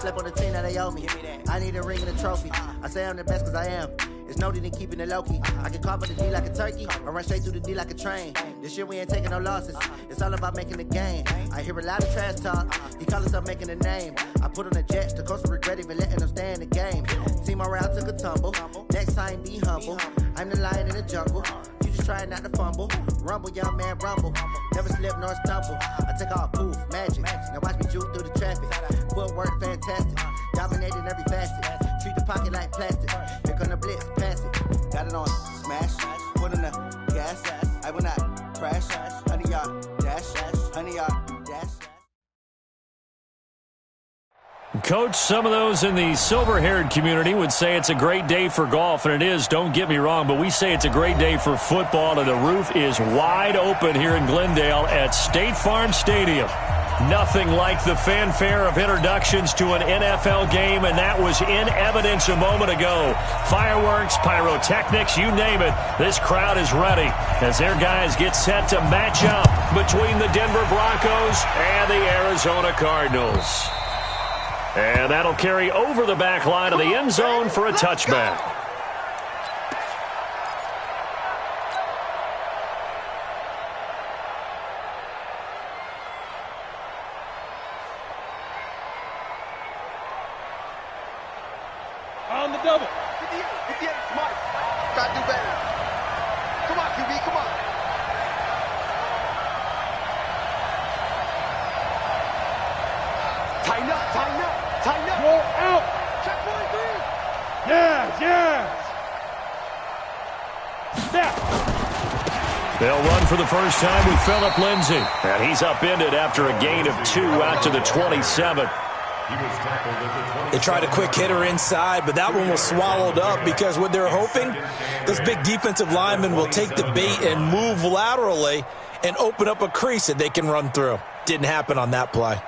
slept on the team that they owe me. I need a ring and a trophy. I say I'm the best because I am. It's noted in keeping it low-key. I can carve up the D like a turkey or run straight through the D like a train. This year we ain't taking no losses. It's all about making the game. I hear a lot of trash talk. He call himself making a name. I put on the Jets. The coach will regret even letting them stay in the game. Team morale took a tumble. Next time be humble. I'm the lion in the jungle. You just try not to fumble. Rumble, young man, rumble. Never slip nor stumble. I take off, poof, magic. Now watch me juke through the traffic. Footwork fantastic. Dominating every facet. Treat the pocket like plastic. Here come the blitz, pass it. Got it on smash. Put in the gas. I will not crash. 100-yard dash. 100-yard dash. Coach, some of those in the silver-haired community would say it's a great day for golf, and it is, don't get me wrong, but we say it's a great day for football, and the roof is wide open here in Glendale at State Farm Stadium. Nothing like the fanfare of introductions to an NFL game, and that was in evidence a moment ago. Fireworks, pyrotechnics, you name it, this crowd is ready as their guys get set to match up between the Denver Broncos and the Arizona Cardinals. And that'll carry over the back line of the end zone for a touchback. On the double. 58, smart. Try to do better. Come on, QB, come on. Tighten up, tighten up. Tighten up. Roll out. Check 43. Yes, yes. Snap. They'll run for the first time with Phillip Lindsay. And he's upended after a gain of 2 out to the 27. They tried a quick hitter inside, but that one was swallowed up because what they're hoping, those big defensive linemen will take the bait and move laterally and open up a crease that they can run through. Didn't happen on that play.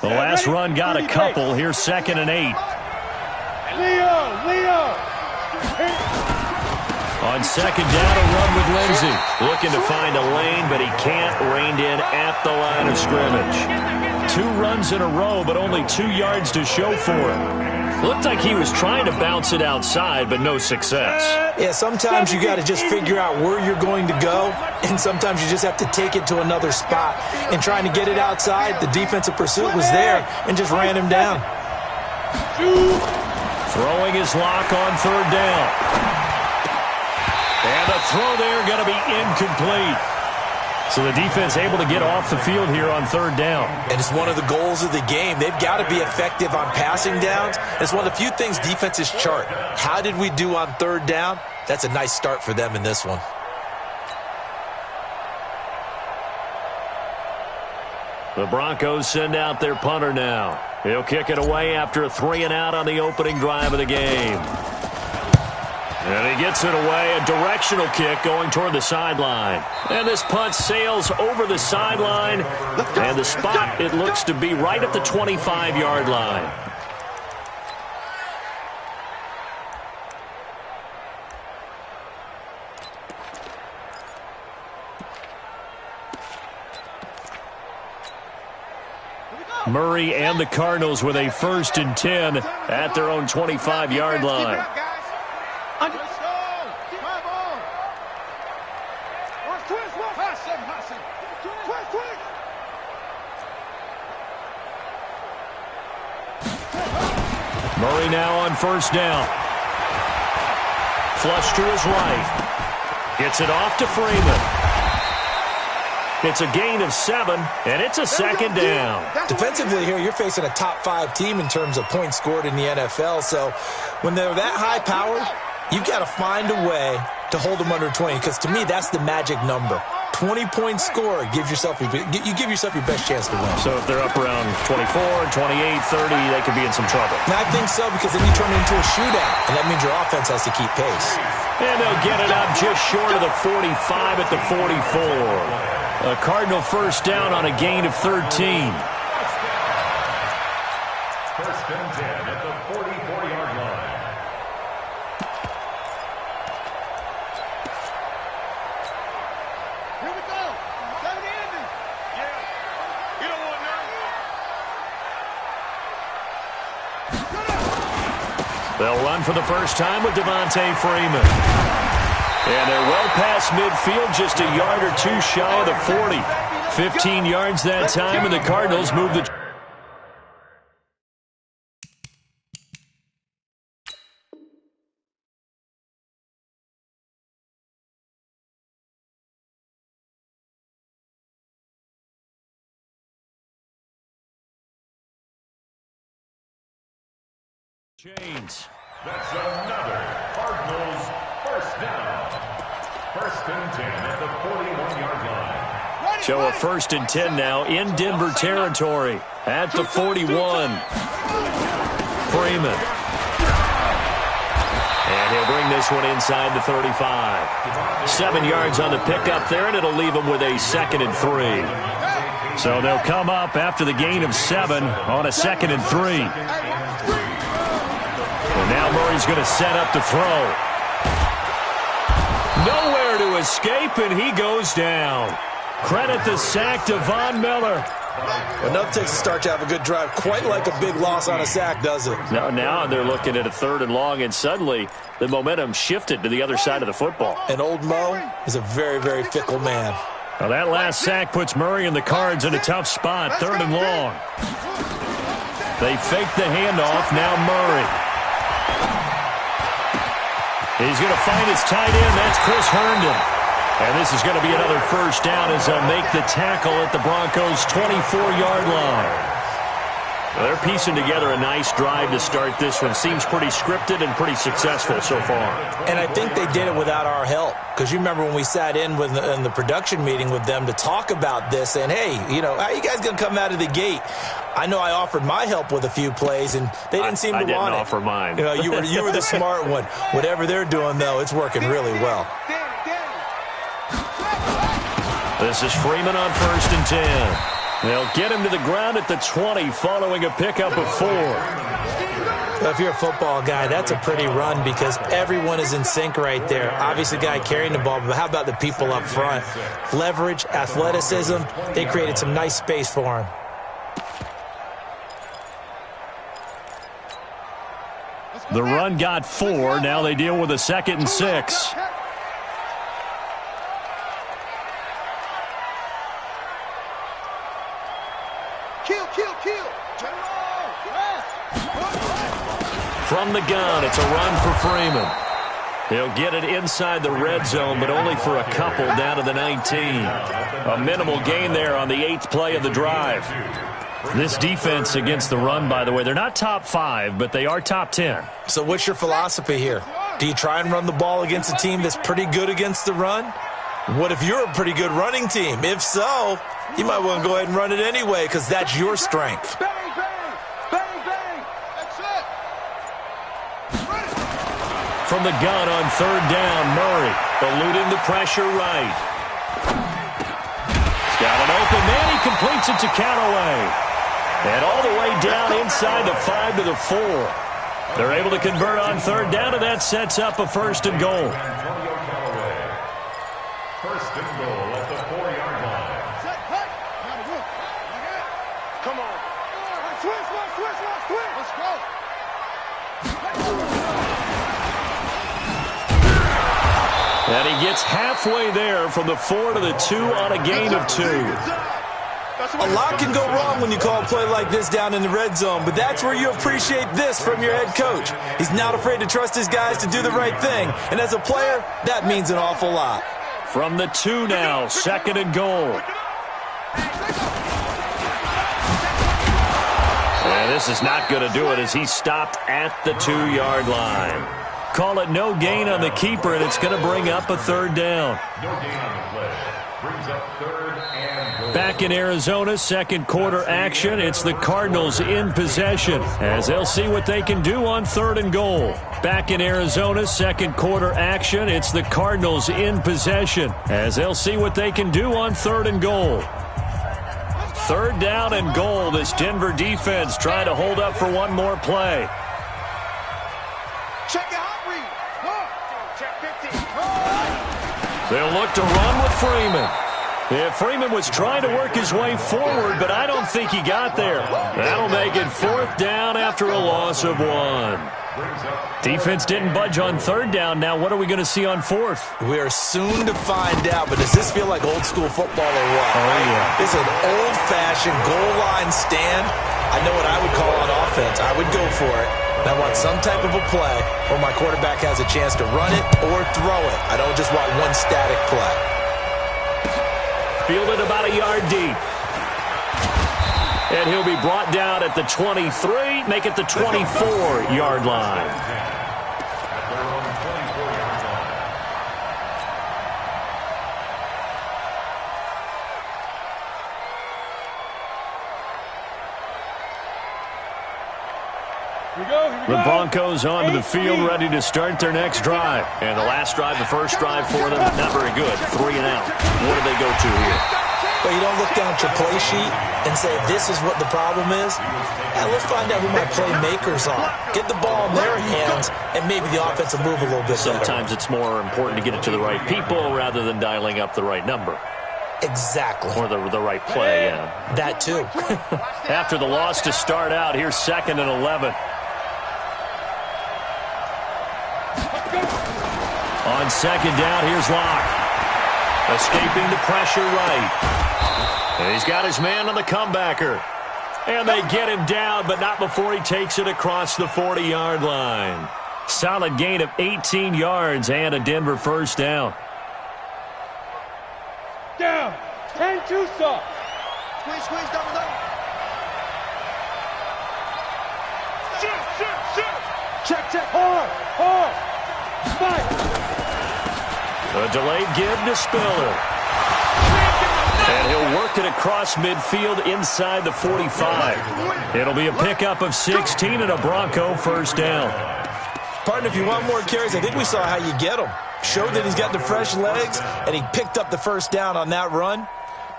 The last run got a couple. Here's 2nd and 8. Leo. On 2nd down, a run with Lindsay. Looking to find a lane, but he can't. Reined in at the line of scrimmage. 2 runs in a row, but only 2 yards to show for it. Looked like he was trying to bounce it outside, but no success. Yeah, sometimes you got to just figure out where you're going to go, and sometimes you just have to take it to another spot. And trying to get it outside, the defensive pursuit was there and just ran him down. Throwing his lock on 3rd down. And the throw there going to be incomplete. So the defense able to get off the field here on 3rd down. And it's one of the goals of the game. They've got to be effective on passing downs. It's one of the few things defenses chart. How did we do on 3rd down? That's a nice start for them in this one. The Broncos send out their punter now. He'll kick it away after a 3-and-out on the opening drive of the game. And he gets it away, a directional kick going toward the sideline. And this punt sails over the sideline. And the spot, it looks to be right at the 25-yard line. Murray and the Cardinals with a 1st and 10 at their own 25-yard line. Murray now on 1st down. Flush to his right. Gets it off to Freeman. It's a gain of 7, and it's a 2nd down. Defensively here, you're facing a top 5 team in terms of points scored in the NFL. So when they're that high-powered, you've got to find a way to hold them under 20, because to me, that's the magic number. 20-point score gives yourself you give yourself your best chance to win. So if they're up around 24, 28, 30, they could be in some trouble. And I think so, because then you turn it into a shootout, and that means your offense has to keep pace. And they'll get it up just short of the 45 at the 44. A Cardinal 1st down on a gain of 13. First and 10 at the 44-yard line. Here we go. 7 Andy. Yeah. You don't want none. They'll run for the first time with Devontae Freeman. And they're well past midfield, just a yard or two shy of the 40. 15 yards that time, and the Cardinals move the... Chains. That's another Cardinals first down. First and 10 at the 41-yard line. So a first and 10 now in Denver territory at the 41. Freeman. And he'll bring this one inside the 35. 7 yards on the pickup there, and it'll leave him with a 2nd and 3. So they'll come up after the gain of 7 on a 2nd and 3. And now Murray's going to set up to throw. Nowhere to escape, and he goes down. Credit the sack to Von Miller. Enough takes to start to have a good drive. Quite like a big loss on a sack, does it? Now they're looking at a 3rd and long, and suddenly the momentum shifted to the other side of the football. And old Mo is a very, very fickle man. Now that last sack puts Murray and the Cards in a tough spot, 3rd and long. They fake the handoff, now Murray. He's going to find his tight end. That's Chris Herndon. And this is going to be another first down as they'll make the tackle at the Broncos' 24-yard line. Well, they're piecing together a nice drive to start this one. Seems pretty scripted and pretty successful so far. And I think they did it without our help. Because you remember when we sat in the production meeting with them to talk about this, and hey, you know, how are you guys going to come out of the gate? I know I offered my help with a few plays, and they didn't seem to want it. I didn't offer mine. You know, you were the smart one. Whatever they're doing, though, it's working really well. This is Freeman on 1st and 10. They'll get him to the ground at the 20 following a pickup of 4. If you're a football guy, that's a pretty run because everyone is in sync right there. Obviously, the guy carrying the ball, but how about the people up front? Leverage, athleticism, they created some nice space for him. The run got 4. Now they deal with a 2nd and 6. From the gun, it's a run for Freeman. He'll get it inside the red zone, but only for a couple down to the 19. A minimal gain there on the 8th play of the drive. This defense against the run, by the way, they're not top 5, but they are top 10. So what's your philosophy here? Do you try and run the ball against a team that's pretty good against the run? What if you're a pretty good running team? If so, you might want to go ahead and run it anyway because that's your strength. From the gun on 3rd down, Murray eluding the pressure right. He's got an open man. He completes it to Callaway. And all the way down inside the 5 to the 4. They're able to convert on 3rd down, and that sets up a 1st and goal. First and goal at the 4-yard line. Come on. Switch. Let's go. And he gets halfway there from the 4 to the 2 on a gain of 2. A lot can go wrong when you call a play like this down in the red zone, but that's where you appreciate this from your head coach. He's not afraid to trust his guys to do the right thing, and as a player, that means an awful lot. From the 2 now, 2nd and goal. And this is not going to do it as he stopped at the 2-yard line. Call it no gain on the keeper, and it's going to bring up a 3rd down. No gain on the play. Brings up 3rd and goal. Back in Arizona, 2nd quarter action. It's the Cardinals in possession as they'll see what they can do on 3rd and goal. Back in Arizona, 2nd quarter action. It's the Cardinals in possession as they'll see what they can do on 3rd and goal. 3rd down and goal. This Denver defense trying to hold up for one more play. Check it out, read. Check 15. They'll look to run with Freeman. Yeah, Freeman was trying to work his way forward, but I don't think he got there. That'll make it 4th down after a loss of 1. Defense didn't budge on 3rd down. Now what are we going to see on 4th? We are soon to find out, but does this feel like old school football or what? Oh, yeah. This is an old-fashioned goal line stand. I know what I would call on offense. I would go for it. I want some type of a play where my quarterback has a chance to run it or throw it. I don't just want one static play. Fielded about a yard deep. And he'll be brought down at the 23, make it the 24-yard line. The Broncos onto the field, ready to start their next drive. And the last drive, the first drive for them, not very good. 3 and out. What do they go to here? But you don't look down at your play sheet and say, this is what the problem is. Yeah, let's find out who my playmakers are. Get the ball in their hands, and maybe the offense will move a little bit better. Sometimes it's more important to get it to the right people rather than dialing up the right number. Exactly. Or the right play, yeah. That too. After the loss to start out, here's 2nd and 11. On 2nd down, here's Locke. Escaping the pressure right. And he's got his man on the comebacker. And they get him down, but not before he takes it across the 40-yard line. Solid gain of 18 yards and a Denver 1st down. Down. 10-2 soft. Squeeze, double. Shoot. Check. Hard. Fight. A delayed give to Spiller. And he'll work it across midfield inside the 45. It'll be a pickup of 16 and a Bronco 1st down. Partner, if you want more carries, I think we saw how you get him. Showed that he's got the fresh legs, and he picked up the 1st down on that run.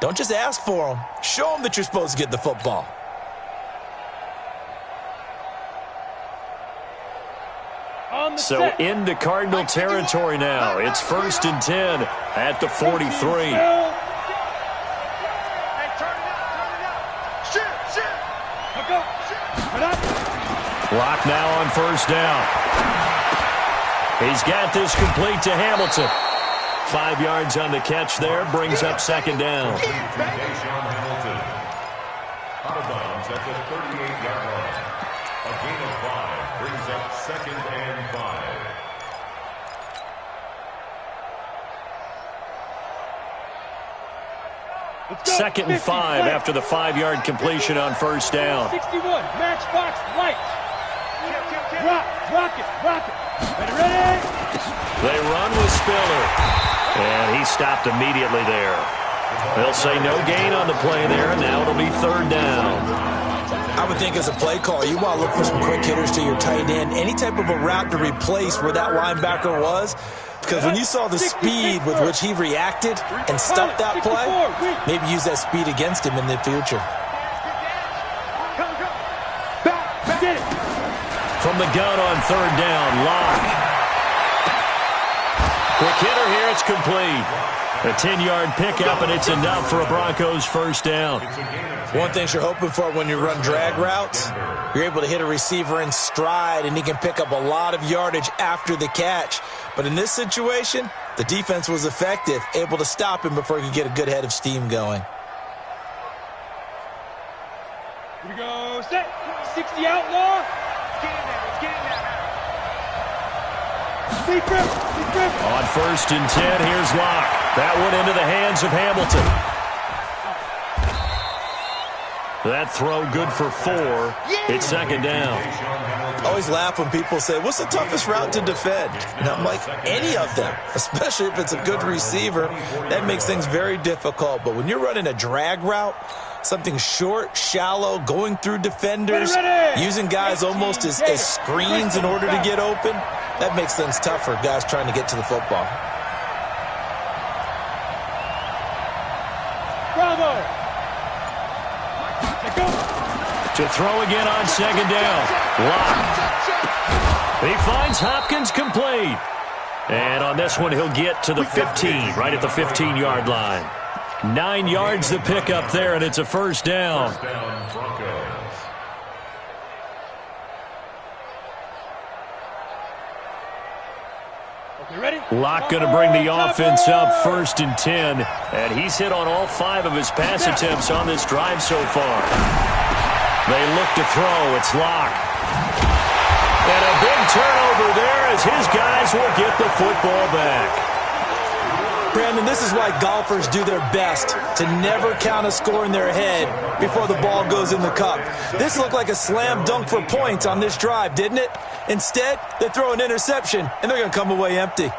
Don't just ask for him. Show him that you're supposed to get the football. So into Cardinal territory now. It's 1st and 10 at the 43. Lock now on 1st down. He's got this complete to Hamilton. 5 yards on the catch there, brings up 2nd down. Out of bounds at the 38-yard line. A gain of 5 brings up 2nd and 5. 2nd and 5 after the 5-yard completion on 1st down. 61, matchbox light. Rock it. Ready? They run with Spiller. And he stopped immediately there. They'll say no gain on the play there, and now it'll be 3rd down. I would think as a play call, you want to look for some quick hitters to your tight end. Any type of a route to replace where that linebacker was. Because when you saw the speed with which he reacted and stopped that play, maybe use that speed against him in the future. From the gun on 3rd down, Locke. Quick hitter here, it's complete. A 10-yard pickup, and it's enough for a Broncos 1st down. One thing you're hoping for when you run drag routes, you're able to hit a receiver in stride, and he can pick up a lot of yardage after the catch. But in this situation, the defense was effective, able to stop him before he could get a good head of steam going. Here we go, set. 60 outlaw. On 1st and 10, here's Locke. That one into the hands of Hamilton. That throw good for 4. It's 2nd down. I always laugh when people say, what's the toughest route to defend? And I'm like, any of them, especially if it's a good receiver. That makes things very difficult. But when you're running a drag route, something short, shallow, going through defenders, using guys almost as screens in order to get open, that makes things tough for guys trying to get to the football. Bravo! To throw again on second down. Lock. He finds Hopkins complete. And on this one, he'll get to the 15, right at the 15-yard line. 9 yards to pick up there, and it's a first down. First down, Broncos. Locke going to bring the offense up 1st and 10. And he's hit on all 5 of his pass attempts on this drive so far. They look to throw. It's Locke. And a big turnover there as his guys will get the football back. Brandon, this is why golfers do their best to never count a score in their head before the ball goes in the cup. This looked like a slam dunk for points on this drive, didn't it? Instead, they throw an interception, and they're going to come away empty.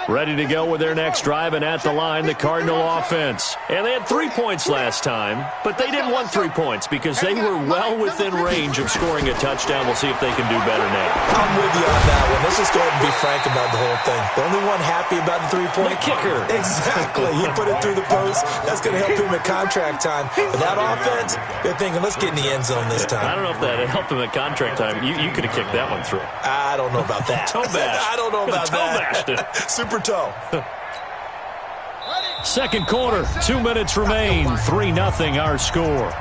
Ready to go with their next drive, and at the line, the Cardinal offense. And they had 3 points last time, but they didn't want 3 points because they were well within range of scoring a touchdown. We'll see if they can do better now. I'm with you on that one. Let's just go ahead and be frank about the whole thing. The only one happy about the 3-point kicker. Exactly. He put it through the post. That's going to help him at contract time. But that offense, they're thinking, let's get in the end zone this time. I don't know if that helped him at contract time. You could have kicked that one through. I don't know about that. Toe bash. I don't know about Toe that. bashed it. Super toe. Second quarter, 2 minutes remain, 3-0 our score.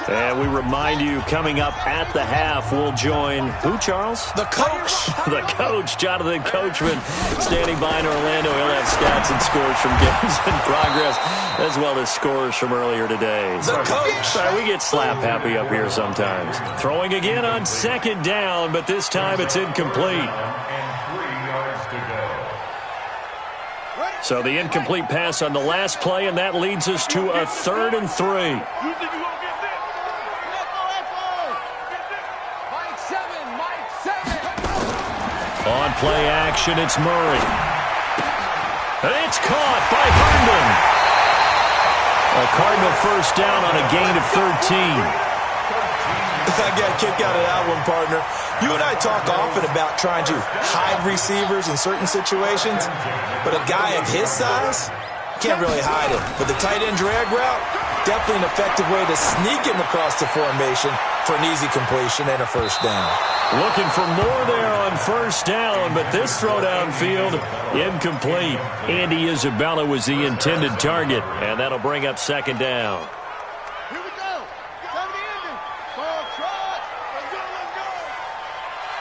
And we remind you, coming up at the half, we'll join who, Charles? The coach. The coach, Jonathan Coachman, standing by in Orlando. He'll have stats and scores from games in progress, as well as scores from earlier today. The coach. Sorry, we get slap happy up here sometimes. Throwing again on second down, but this time it's incomplete. And 3 yards to go. So the incomplete pass on the last play, and that leads us to a 3rd and 3. On play action, it's Murray. And it's caught by Herndon. A Cardinal first down on a gain of 13. I got a kick out of that one, partner. You and I talk often about trying to hide receivers in certain situations, but a guy of his size can't really hide him. But the tight end drag route, definitely an effective way to sneak him across the formation for an easy completion and a first down. Looking for more there on first down, but this throw downfield, incomplete. Andy Isabella was the intended target, and that'll bring up second down. Here we go. Come to the ending. Ball trot. Let's go, let's go.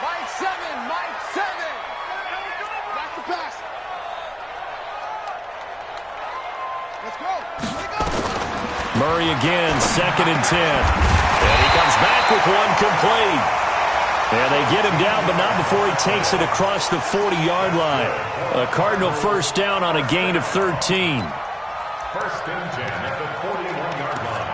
Mike 7, Mike 7. Back to pass. Let's go. Let's go. Murray again, 2nd and 10. And he comes back with one complete. And they get him down, but not before he takes it across the 40-yard line. A Cardinal first down on a gain of 13. 1st and 10 at the 41-yard line.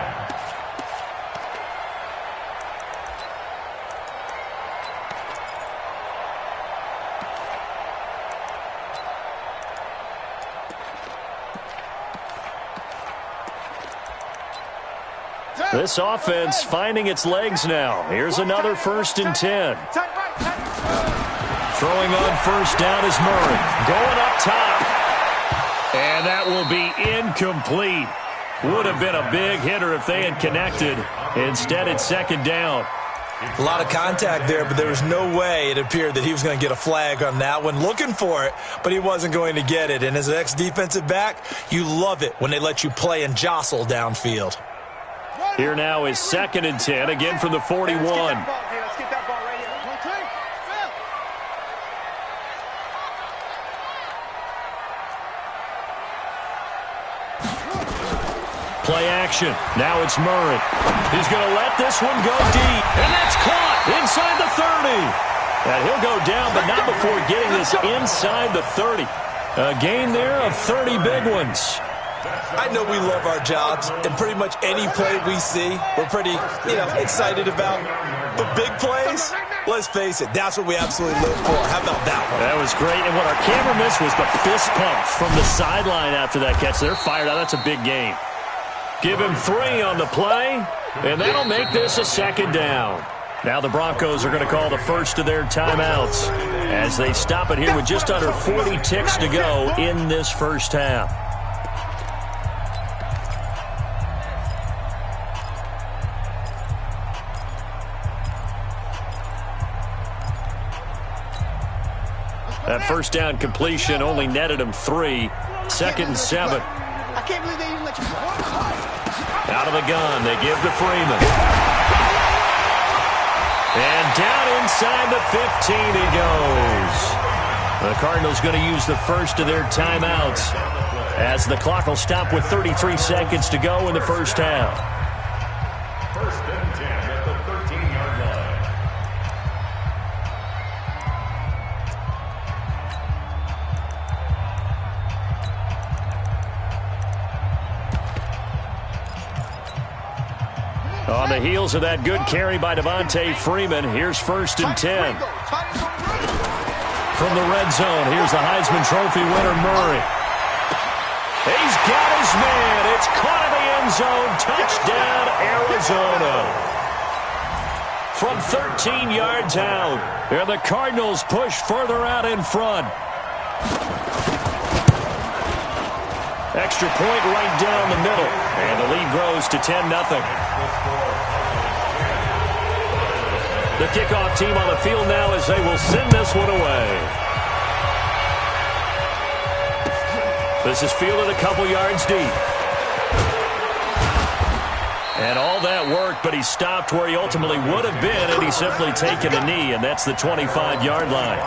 This offense finding its legs now. Here's another 1st and 10. Throwing on first down is Murray. Going up top. And that will be incomplete. Would have been a big hitter if they had connected. Instead, it's second down. A lot of contact there, but there was no way it appeared that he was going to get a flag on that one. Looking for it, but he wasn't going to get it. And as an ex-defensive back, you love it when they let you play and jostle downfield. Here now is 2nd and 10, again from the 41. Let's get that ball right here. Play action. Now it's Murray. He's going to let this one go deep. And that's caught inside the 30. And he'll go down, but not before getting this inside the 30. A gain there of 30 big ones. I know we love our jobs, and pretty much any play we see, we're pretty, excited about. But big plays, let's face it, that's what we absolutely live for. How about that one? That was great, and what our camera missed was the fist pump from the sideline after that catch. They're fired out. That's a big gain. Give him 3 on the play, and that'll make this a second down. Now the Broncos are going to call the first of their timeouts as they stop it here with just under 40 ticks to go in this first half. That first down completion only netted him 3. 2nd and 7. I can't believe they even let you go. Out of the gun, they give to Freeman. And down inside the 15 he goes. The Cardinals going to use the first of their timeouts as the clock will stop with 33 seconds to go in the first half. 1st and 10 at the 13-yard line. On the heels of that good carry by Devontae Freeman, here's 1st and 10. From the red zone, here's the Heisman Trophy winner, Murray. He's got his man. It's caught in the end zone. Touchdown, Arizona. From 13 yards out, and the Cardinals push further out in front. Extra point right down the middle, and the lead grows to 10-0. The kickoff team on the field now as they will send this one away. This is fielded a couple yards deep. And all that work, but he stopped where he ultimately would have been had he simply taken a knee, and that's the 25-yard line.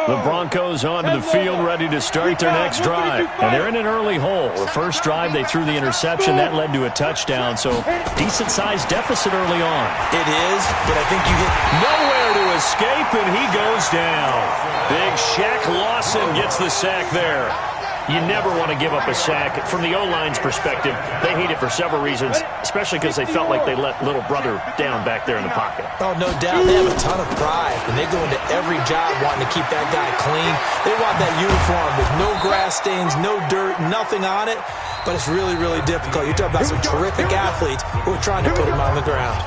The Broncos onto the field, ready to start their next drive. And they're in an early hole. The first drive, they threw the interception. That led to a touchdown, so decent-sized deficit early on. It is, but I think you get nowhere to escape, and he goes down. Big Shaq Lawson gets the sack there. You never want to give up a sack. From the O-line's perspective, they hate it for several reasons, especially because they felt like they let little brother down back there in the pocket. Oh, no doubt. They have a ton of pride, and they go into every job wanting to keep that guy clean. They want that uniform with no grass stains, no dirt, nothing on it, but it's really, really difficult. You're talking about some terrific athletes who are trying to put him on the ground.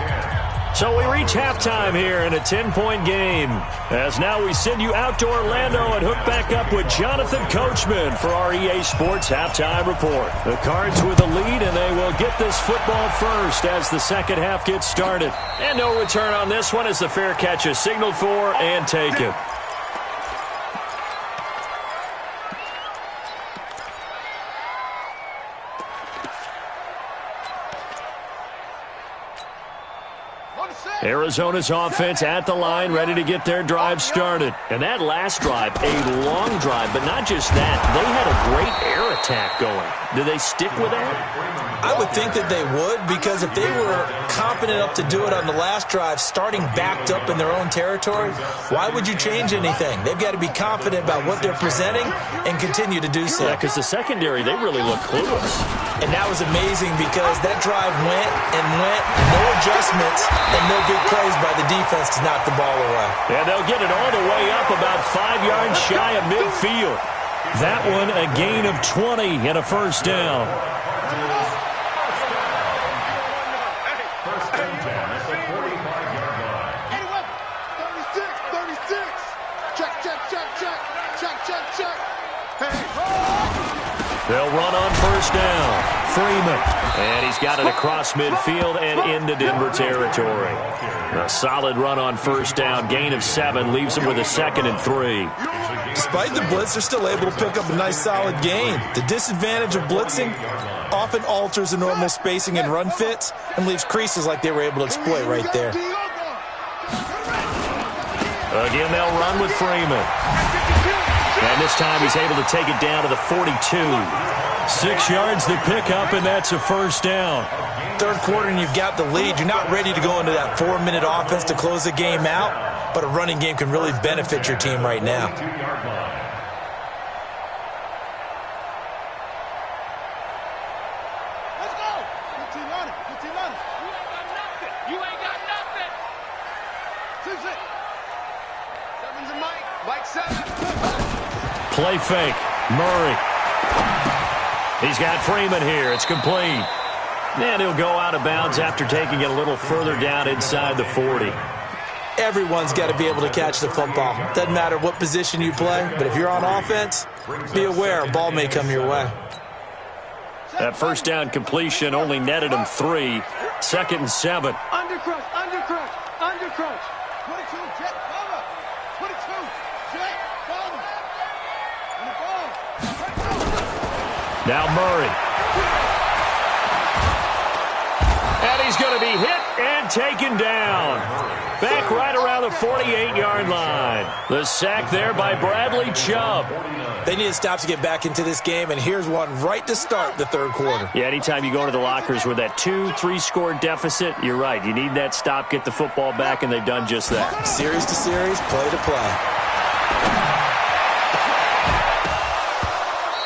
So we reach halftime here in a 10-point game. As now we send you out to Orlando and hook back up with Jonathan Coachman for our EA Sports Halftime Report. The Cards with a lead, and they will get this football first as the second half gets started. And no return on this one as the fair catch is signaled for and taken. Arizona's offense at the line, ready to get their drive started. And that last drive, a long drive, but not just that. They had a great air attack going. Do they stick with that? I would think that they would, because if they were confident enough to do it on the last drive, starting backed up in their own territory, why would you change anything? They've got to be confident about what they're presenting and continue to do so. Yeah, because the secondary, they really look clueless. And that was amazing because that drive went, no adjustments, and no big plays by the defense to knock the ball away. And they'll get it all the way up about 5 yards shy of midfield. That one a gain of 20 and a first down. First and 10 at the 45-yard line. 36. Check. Hey. They'll run on first down. Freeman. And he's got it across midfield and into Denver territory. A solid run on first down. Gain of 7 leaves him with a 2nd and 3. Despite the blitz, they're still able to pick up a nice solid gain. The disadvantage of blitzing often alters the normal spacing and run fits and leaves creases like they were able to exploit right there. Again, they'll run with Freeman. And this time he's able to take it down to the 42. 6 yards to pick up, and that's a first down. Third quarter and you've got the lead. You're not ready to go into that 4-minute offense to close the game out, but a running game can really benefit your team right now. Let's go. Good team on it. You ain't got nothing. 6 it. 7's a Mike. Mike 7. Play fake. Murray. He's got Freeman here. It's complete. And he'll go out of bounds after taking it a little further down inside the 40. Everyone's got to be able to catch the football. Doesn't matter what position you play, but if you're on offense, be aware a ball may come your way. That first down completion only netted him 3. 2nd and 7. Undercrush, undercrush, undercrush. 22, jet, cover. 22, jet, cover. And the ball. Now Murray. And he's going to be hit and taken down. Back right around the 48-yard line. The sack there by Bradley Chubb. They need to stop to get back into this game, and here's one right to start the third quarter. Yeah, anytime you go to the lockers with that 2-3 score deficit, you're right. You need that stop, get the football back, and they've done just that. Series to series, play to play.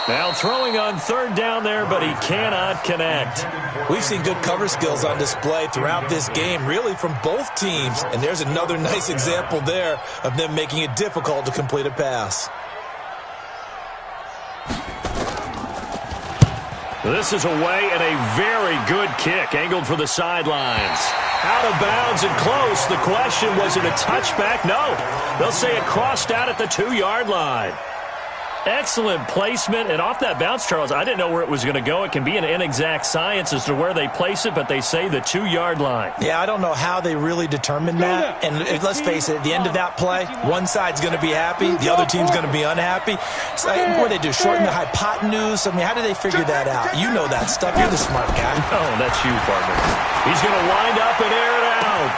Now throwing on 3rd down there, but he cannot connect. We've seen good cover skills on display throughout this game, really from both teams. And there's another nice example there of them making it difficult to complete a pass. This is away and a very good kick, angled for the sidelines. Out of bounds and close. The question, was it a touchback? No. They'll say it crossed out at the 2-yard line. Excellent placement, and off that bounce, Charles, I didn't know where it was going to go. It can be an inexact science as to where they place it, but they say the 2-yard line. Yeah, I don't know how they really determined that. And let's face it, at the end of that play, one side's going to be happy, the other team's going to be unhappy. It's like, what do they do, shorten the hypotenuse? I mean, how do they figure that out? You know that stuff. You're the smart guy. Oh, that's you, partner. He's going to wind up and air it out.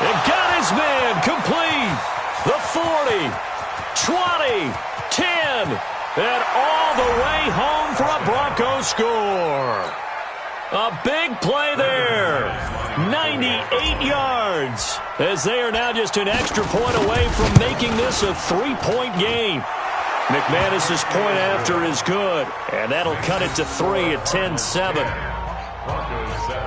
And got his man complete. The 40, 20, 10. And all the way home for a Broncos score. A big play there. 98 yards. As they are now just an extra point away from making this a 3-point game. McManus's point after is good. And that'll cut it to 3 at 10-7. Broncos 7.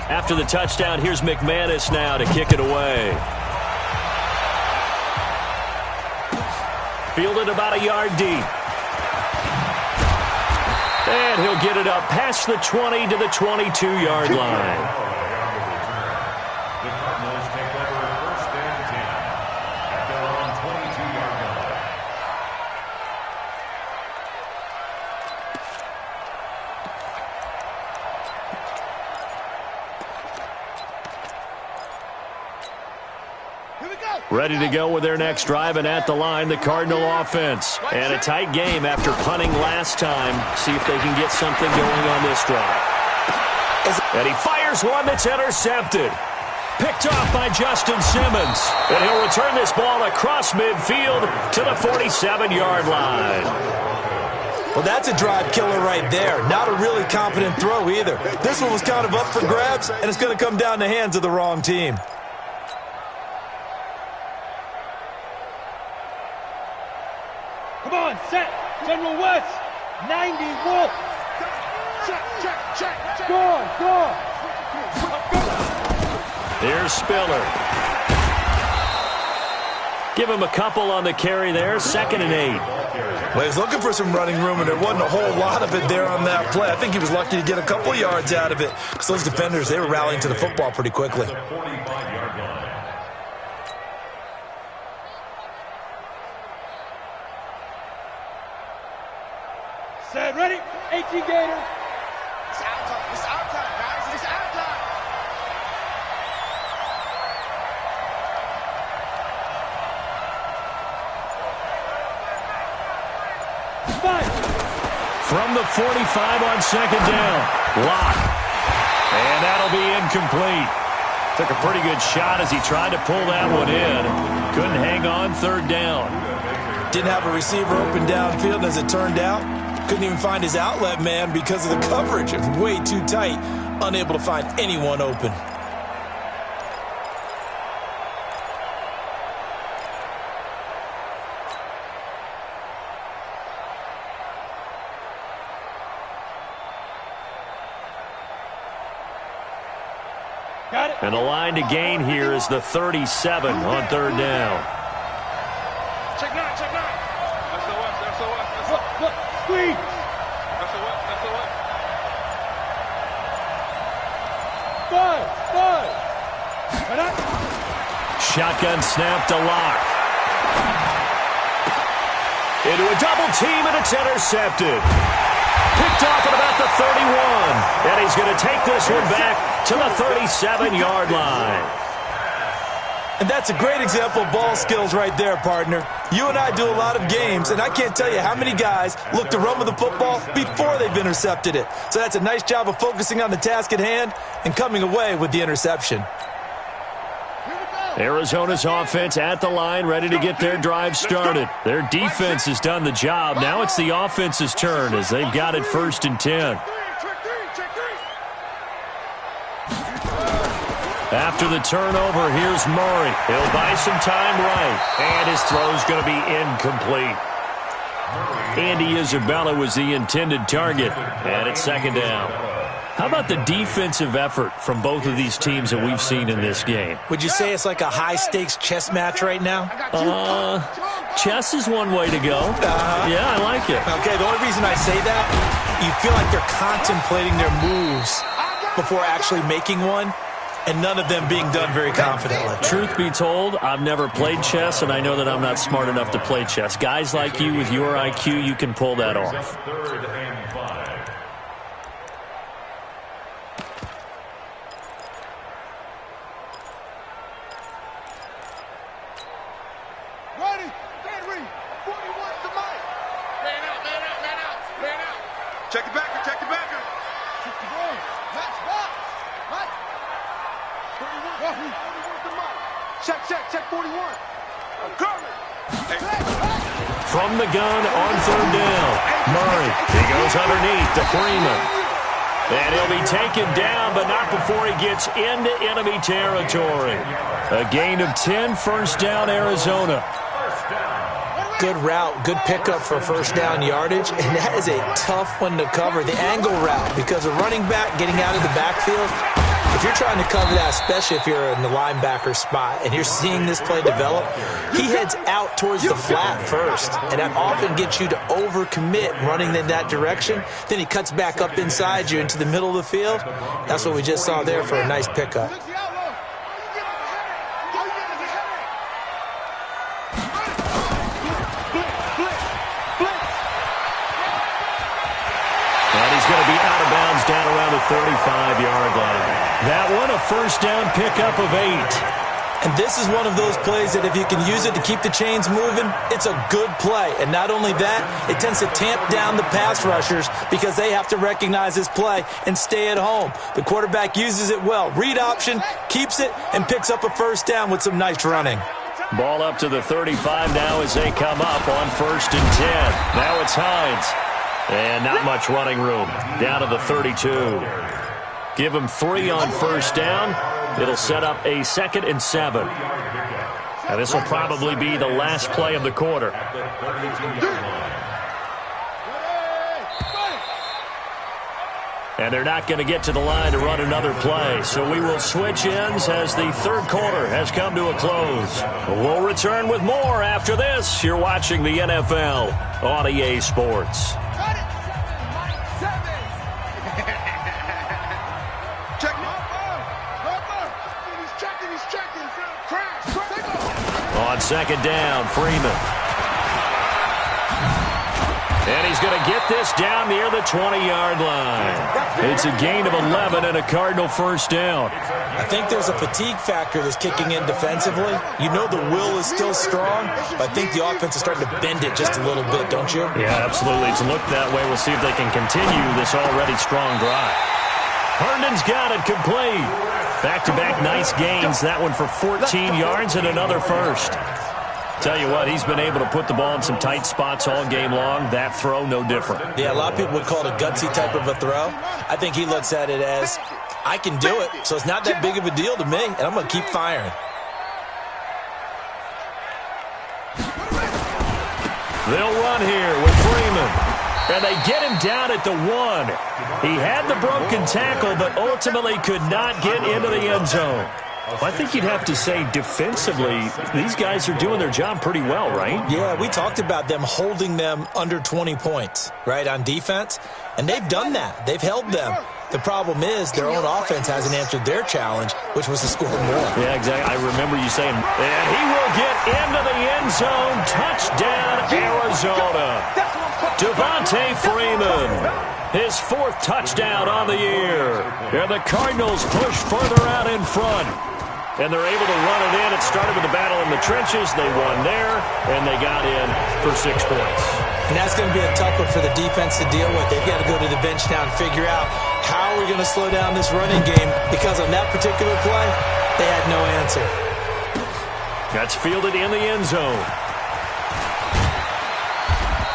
After the touchdown, here's McManus now to kick it away. Fielded about a yard deep. And he'll get it up past the 20 to the 22-yard line. The Cardinals take over 1st and 10 at their own 22-yard line. Ready to go with their next drive, and at the line, the Cardinal offense. And a tight game after punting last time. See if they can get something going on this drive. And he fires one that's intercepted. Picked off by Justin Simmons. And he'll return this ball across midfield to the 47-yard line. Well, that's a drive killer right there. Not a really confident throw either. This one was kind of up for grabs, and it's going to come down the hands of the wrong team. Come on, set. General West. 90 Wolf. Check, check, check, check. Go. Here's Spiller. Give him a couple on the carry there. 2nd and 8. Well, he was looking for some running room, and there wasn't a whole lot of it there on that play. I think he was lucky to get a couple yards out of it because those defenders, they were rallying to the football pretty quickly. Set, ready? 18 Gator. It's our time. It's our time, guys. It's our time. From the 45 on 2nd down. Lock. And that'll be incomplete. Took a pretty good shot as he tried to pull that one in. Couldn't hang on 3rd down. Didn't have a receiver open downfield, as it turned out. Couldn't even find his outlet man because of the coverage. It was way too tight. Unable to find anyone open. And the line to gain here is the 37 on third down. Check nine, check nine. SOS. Look, squeeze. SOS. Five. Shotgun snap to Lock. Into a double team, and it's intercepted. Picked off at about the 31. And he's going to take this one back to the 37-yard line. And that's a great example of ball skills right there, partner. You and I do a lot of games, and I can't tell you how many guys look to run with the football before they've intercepted it. So that's a nice job of focusing on the task at hand and coming away with the interception. Arizona's offense at the line, ready to get their drive started. Their defense has done the job. Now it's the offense's turn as they've got it 1st and 10. After the turnover, here's Murray. He'll buy some time right, and his throw's going to be incomplete. Andy Isabella was the intended target, and it's 2nd down. How about the defensive effort from both of these teams that we've seen in this game? Would you say it's like a high-stakes chess match right now? Chess is one way to go. Yeah, I like it. Okay, the only reason I say that, you feel like they're contemplating their moves before actually making one, and none of them being done very confidently. Truth be told, I've never played chess, and I know that I'm not smart enough to play chess. Guys like you with your IQ, you can pull that off. 3rd and 5. Check the backer. Check 41. From the gun on 3rd down. Murray, he goes underneath to Freeman. And he'll be taken down, but not before he gets into enemy territory. A gain of 10, 1st down, Arizona. Good route, good pickup for 1st down yardage, and that is a tough one to cover. The angle route, because a running back getting out of the backfield, if you're trying to cover that, especially if you're in the linebacker spot and you're seeing this play develop, he heads out towards the flat first, and that often gets you to overcommit running in that direction. Then he cuts back up inside you into the middle of the field. That's what we just saw there for a nice pickup. Going to be out of bounds down around the 35-yard line. That one, a 1st down pickup of 8. And this is one of those plays that if you can use it to keep the chains moving, it's a good play. And not only that, it tends to tamp down the pass rushers because they have to recognize this play and stay at home. The quarterback uses it well. Read option, keeps it, and picks up a 1st down with some nice running. Ball up to the 35 now as they come up on 1st and 10. Now it's Hines. And not much running room. Down to the 32. Give him 3 on 1st down. It'll set up a 2nd and 7. And this will probably be the last play of the quarter. And they're not going to get to the line to run another play. So we will switch ends as the 3rd quarter has come to a close. We'll return with more after this. You're watching the NFL on EA Sports. On 2nd down, Freeman. And he's going to get this down near the 20-yard line. It's a gain of 11 and a Cardinal 1st down. I think there's a fatigue factor that's kicking in defensively. You know the will is still strong, but I think the offense is starting to bend it just a little bit, don't you? Yeah, absolutely. It's looked that way. We'll see if they can continue this already strong drive. Herndon's got it complete. Back-to-back nice gains. That one for 14 yards and another 1st. Tell you what, he's been able to put the ball in some tight spots all game long. That throw, no different. Yeah, a lot of people would call it a gutsy type of a throw. I think he looks at it as, I can do it, so it's not that big of a deal to me, and I'm going to keep firing. They'll run here with Freeman. And they get him down at the 1. He had the broken tackle, but ultimately could not get into the end zone. Well, I think you'd have to say defensively, these guys are doing their job pretty well, right? Yeah, we talked about them holding them under 20 points, right, on defense. And they've done that. They've held them. The problem is their own offense hasn't answered their challenge, which was to score more. Yeah, exactly. I remember you saying, and he will get into the end zone. Touchdown, Arizona. Devontae Freeman, his 4th touchdown on the year. And the Cardinals push further out in front. And they're able to run it in. It started with a battle in the trenches. They won there, and they got in for 6 points. And that's going to be a tough one for the defense to deal with. They've got to go to the bench now and figure out how we're going to slow down this running game, because on that particular play, they had no answer. That's fielded in the end zone.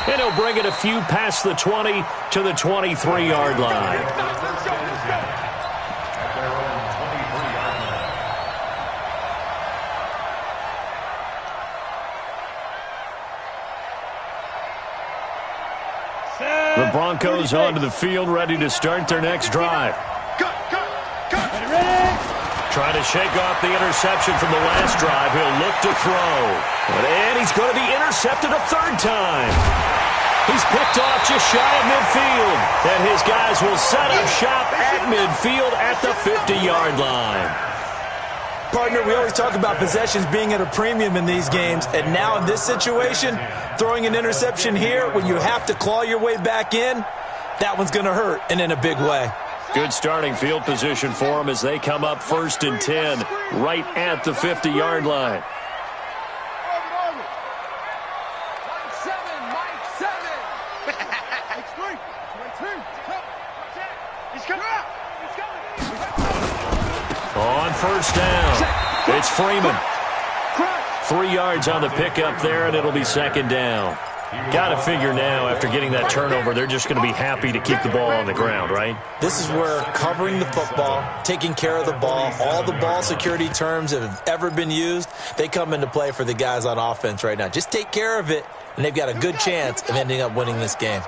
And he'll bring it a few past the 20 to the 23-yard line. The Broncos onto the field, ready to start their next drive. Trying to shake off the interception from the last drive. He'll look to throw. And he's going to be intercepted a 3rd time. He's picked off just shy of midfield. And his guys will set up shop at midfield at the 50-yard line. Partner, we always talk about possessions being at a premium in these games, and now in this situation, throwing an interception here when you have to claw your way back in, that one's going to hurt, and in a big way. Good starting field position for them as they come up 1st and 10, right at the 50-yard line. On 1st down, it's Freeman. 3 yards on the pickup there, and it'll be 2nd down. Got to figure now, after getting that turnover, they're just going to be happy to keep the ball on the ground, right? This is where covering the football, taking care of the ball, all the ball security terms that have ever been used, they come into play for the guys on offense right now. Just take care of it, and they've got a good chance of ending up winning this game.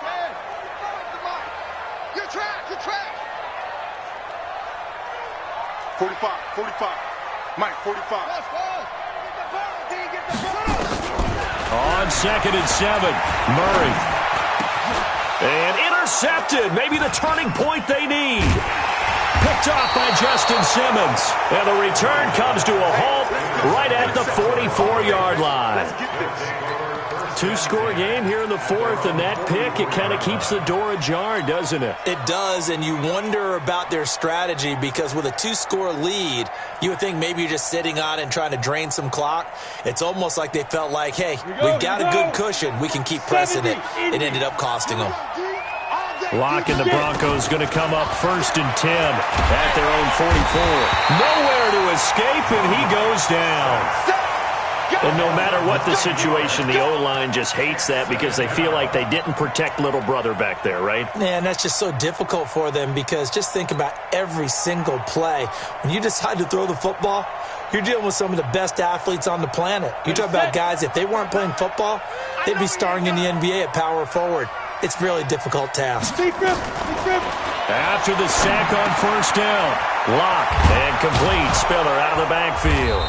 45. Mike, 45. On 2nd and 7, Murray. And intercepted. Maybe the turning point they need. Picked off by Justin Simmons. And the return comes to a halt right at the 44-yard line. 2-score game here in the 4th, and that pick, it kind of keeps the door ajar, doesn't it? It does, and you wonder about their strategy, because with a 2-score lead, you would think maybe you're just sitting on it and trying to drain some clock. It's almost like they felt like, hey, we've got a good cushion. We can keep pressing it. It ended up costing them. Locke and the Broncos going to come up 1st and 10 at their own 44. Nowhere to escape, and he goes down. And no matter what the situation, the O-line just hates that because they feel like they didn't protect little brother back there, right? Man, that's just so difficult for them, because just think about every single play. When you decide to throw the football, you're dealing with some of the best athletes on the planet. You talk about guys, if they weren't playing football, they'd be starring in the NBA at power forward. It's a really difficult task. After the sack on 1st down, Locke and complete. Spiller out of the backfield.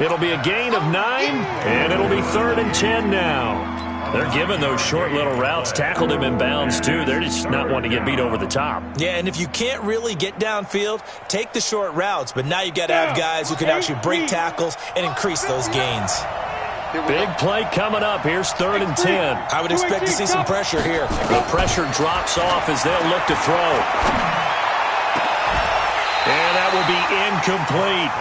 It'll be a gain of 9, and it'll be 3rd and 10 now. They're giving those short little routes. Tackled him in bounds, too. They're just not wanting to get beat over the top. Yeah, and if you can't really get downfield, take the short routes. But now you got to have guys who can actually break tackles and increase those gains. Big play coming up. Here's 3rd and 10. I would expect to see some pressure here. The pressure drops off as they'll look to throw. And that will be incomplete.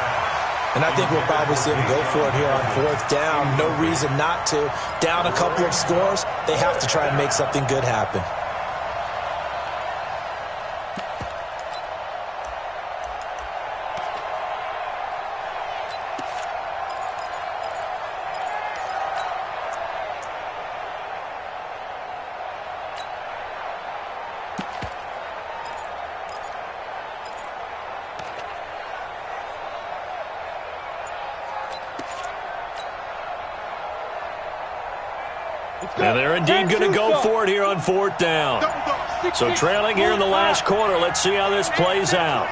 And I think we'll probably see them go for it here on 4th down. No reason not to. Down a couple of scores, they have to try and make something good happen. And they're indeed going to go for it here on 4th down. So trailing here in the last quarter. Let's see how this plays out.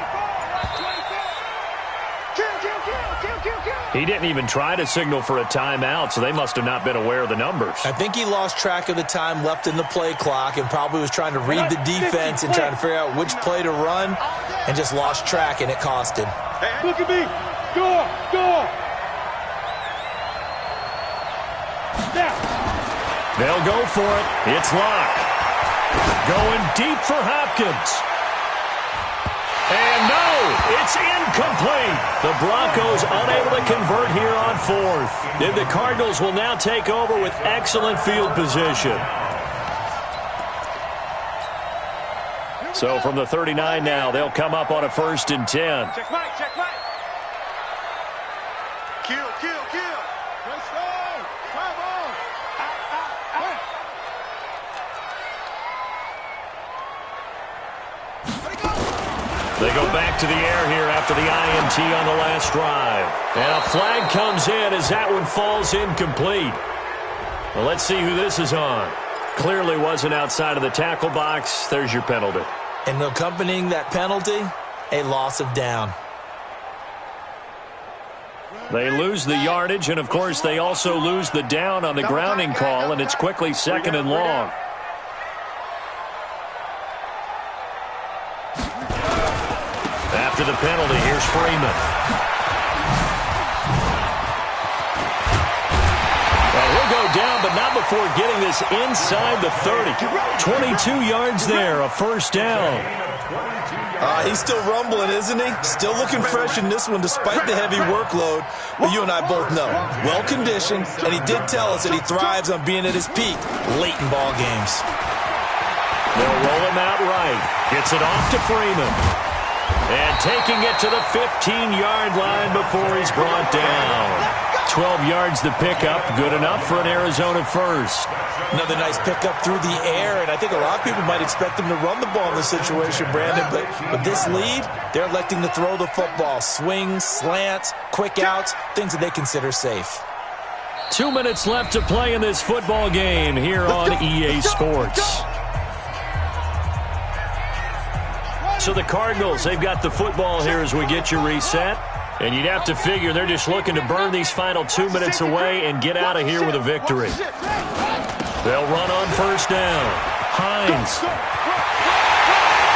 He didn't even try to signal for a timeout, so they must have not been aware of the numbers. I think he lost track of the time left in the play clock and probably was trying to read the defense and trying to figure out which play to run and just lost track, and it cost him. Look at me. Go. They'll go for it. It's Locke. Going deep for Hopkins. And no, it's incomplete. The Broncos unable to convert here on 4th. And the Cardinals will now take over with excellent field position. So from the 39 now, they'll come up on a 1st and 10. Check Mike. Kill. Let's go. Come on. Out. They go back to the air here after the INT on the last drive. And a flag comes in as that one falls incomplete. Well, let's see who this is on. Clearly wasn't outside of the tackle box. There's your penalty. And accompanying that penalty, a loss of down. They lose the yardage, and, of course, they also lose the down on the grounding call, and it's quickly 2nd and long. After the penalty, here's Freeman. Well, he'll go down, but not before getting this inside the 30. 22 yards there, a 1st down. He's still rumbling, isn't he? Still looking fresh in this one despite the heavy workload. But you and I both know, well-conditioned, and he did tell us that he thrives on being at his peak late in ball games. They'll roll him out right. Gets it off to Freeman. And taking it to the 15-yard line before he's brought down. 12 yards to pick up. Good enough for an Arizona 1st. Another nice pickup through the air, and I think a lot of people might expect them to run the ball in this situation, Brandon, but with this lead, they're electing to throw the football. Swings, slants, quick outs, things that they consider safe. 2 minutes left to play in this football game here on EA Sports. So the Cardinals, they've got the football here as we get you reset. And you'd have to figure they're just looking to burn these final 2 minutes away and get out of here with a victory. They'll run on 1st down. Hines.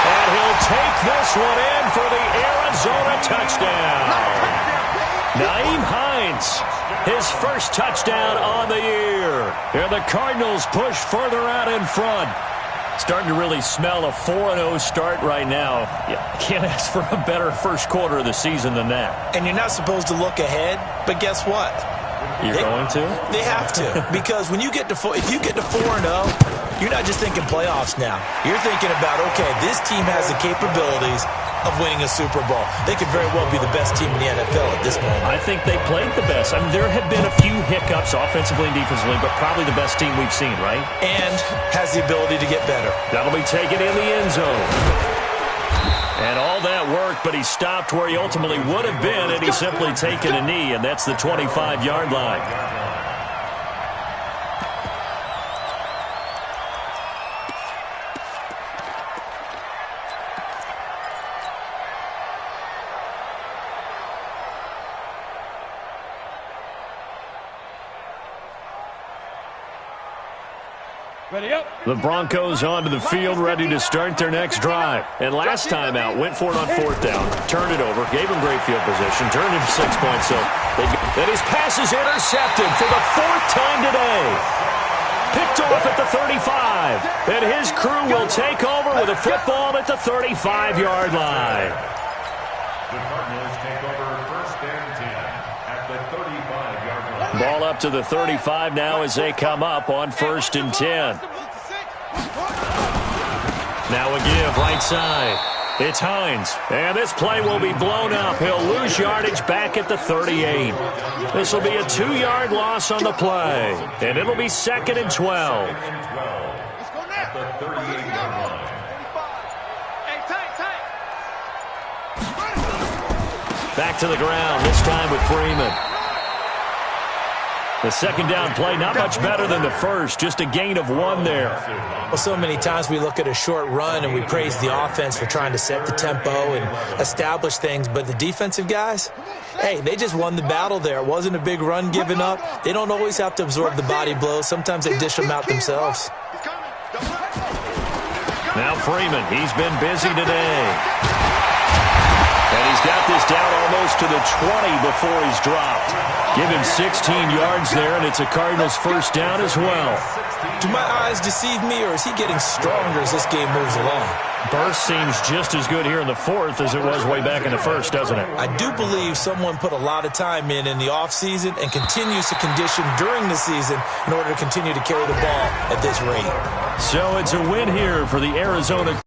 And he'll take this one in for the Arizona touchdown. Nyheim Hines, his 1st touchdown on the year. And the Cardinals push further out in front. Starting to really smell a 4-0 start right now. You can't ask for a better 1st quarter of the season than that. And you're not supposed to look ahead, but guess what? You're going to? They have to, because when you get to if you get to 4-0, you're not just thinking playoffs now. You're thinking about, okay, this team has the capabilities of winning a Super Bowl. They could very well be the best team in the NFL at this moment. I think they played the best. I mean, there have been a few hiccups offensively and defensively, but probably the best team we've seen, right? And has the ability to get better. That'll be taken in the end zone. And all that worked, but he stopped where he ultimately would have been had he simply taken a knee, and that's the 25-yard line. The Broncos onto the field, ready to start their next drive. And last time out, went for it on 4th down, turned it over, gave him great field position, turned him 6 points. So then his pass is intercepted for the 4th time today. Picked off at the 35. And his crew will take over with a football at the 35-yard line. The Cardinals take over 1st and 10 at the 35-yard line. Ball up to the 35 now as they come up on 1st and 10. Now a give right side. It's Hines. And this play will be blown up. He'll lose yardage back at the 38. This will be a 2-yard loss on the play. And it'll be 2nd and 12. At the 38-yard line. Back to the ground, this time with Freeman. The second down play, not much better than the first, just a gain of 1 there. Well, so many times we look at a short run and we praise the offense for trying to set the tempo and establish things, but the defensive guys, hey, they just won the battle there. It wasn't a big run given up. They don't always have to absorb the body blows. Sometimes they dish them out themselves. Now Freeman, he's been busy today. And he's got this down almost to the 20 before he's dropped. Give him 16 yards there, and it's a Cardinals first down as well. Do my eyes deceive me, or is he getting stronger as this game moves along? Burst seems just as good here in the fourth as it was way back in the first, doesn't it? I do believe someone put a lot of time in the offseason and continues to condition during the season in order to continue to carry the ball at this rate. So it's a win here for the Arizona